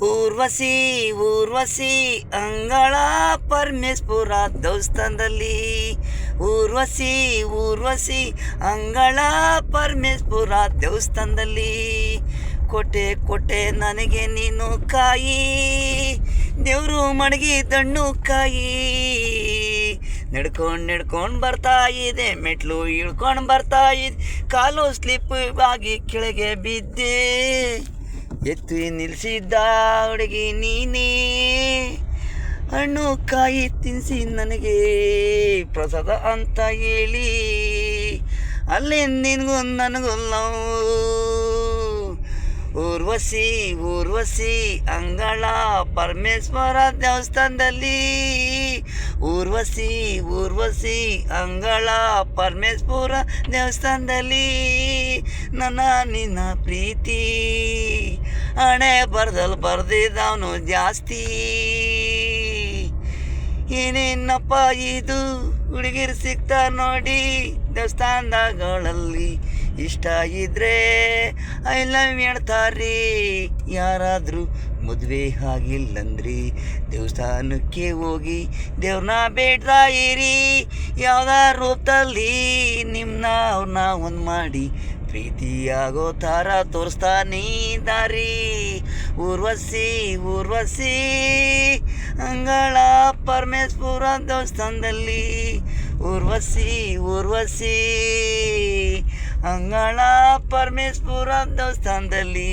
ಊರ್ವಶಿ ಊರ್ವಶಿ ಅಂಗಳ ಪರಮೇಶ್ವರ ದೇವಸ್ಥಾನದಲ್ಲಿ. ಊರ್ವಶಿ ಊರ್ವಶಿ ಅಂಗಳ ಪರಮೇಶ್ವರ ದೇವಸ್ಥಾನದಲ್ಲಿ. ಕೊಟ್ಟೆ ಕೊಟ್ಟೆ ನನಗೆ ನೀನು ಕಾಯಿ, ದೇವರು ಮಡಗಿ ದಣ್ಣು ಕಾಯಿ. ನಡ್ಕೊಂಡು ಬರ್ತಾ ಇದೆ, ಮೆಟ್ಲು ಇಳ್ಕೊಂಡು ಬರ್ತಾ ಇದೆ, ಕಾಲು ಸ್ಲಿಪ್ ಆಗಿ ಕೆಳಗೆ ಬಿದ್ದೆ. ಎತ್ತಿ ನಿಲ್ಲಿಸಿದ್ದ ಹುಡುಗಿ ನೀನೇ, ಹಣ್ಣು ಕಾಯಿ ತಿನ್ನಿಸಿ ನನಗೆ ಪ್ರಸಾದ ಅಂತ ಹೇಳಿ, ಅಲ್ಲಿ ನಿನಗೂ ನನಗೂ ನಾವು. ಊರ್ವಶಿ ಊರ್ವಶಿ ಅಂಗಳ ಪರಮೇಶ್ವರ ದೇವಸ್ಥಾನದಲ್ಲಿ. ಊರ್ವಶಿ ಊರ್ವಶಿ ಅಂಗಳ ಪರಮೇಶ್ವರ ದೇವಸ್ಥಾನದಲ್ಲಿ. ನನ್ನ ನಿನ್ನ ಪ್ರೀತಿ ಹಣೆ ಬರ್ದಿದ್ದವನು ಜಾಸ್ತಿ. ಏನೇನಪ್ಪ ಇದು ಹುಡುಗಿರು ಸಿಗ್ತಾ ನೋಡಿ ದೇವಸ್ಥಾನಗಳಲ್ಲಿ. ಇಷ್ಟ ಇದ್ರೆ ಐ ಲವ್ ಹೇಳ್ತಾರ್ರಿ. ಯಾರಾದರೂ ಮದುವೆ ಆಗಿಲ್ಲಂದ್ರಿ ದೇವಸ್ಥಾನಕ್ಕೆ ಹೋಗಿ ದೇವ್ರನ್ನ ಬೇಡ್ತಾ ಇರಿ. ಯಾವ್ದ ರೂಪದಲ್ಲಿ ನಿಮ್ಮನ್ನ ಅವ್ರನ್ನ ಒಂದು ಮಾಡಿ ಪ್ರೀತಿಯಾಗೋ ಥರ ತೋರಿಸ್ತಾನೆ ದಾರಿ. ಊರ್ವಶಿ ಊರ್ವಶಿ ಅಂಗಳ ಪರಮೇಶ್ವರ ದೇವಸ್ಥಾನದಲ್ಲಿ. ಊರ್ವಶಿ ಊರ್ವಶಿ ಅಂಗಳ ಪರಮೇಶ್ವರ ದೇವಸ್ಥಾನದಲ್ಲಿ.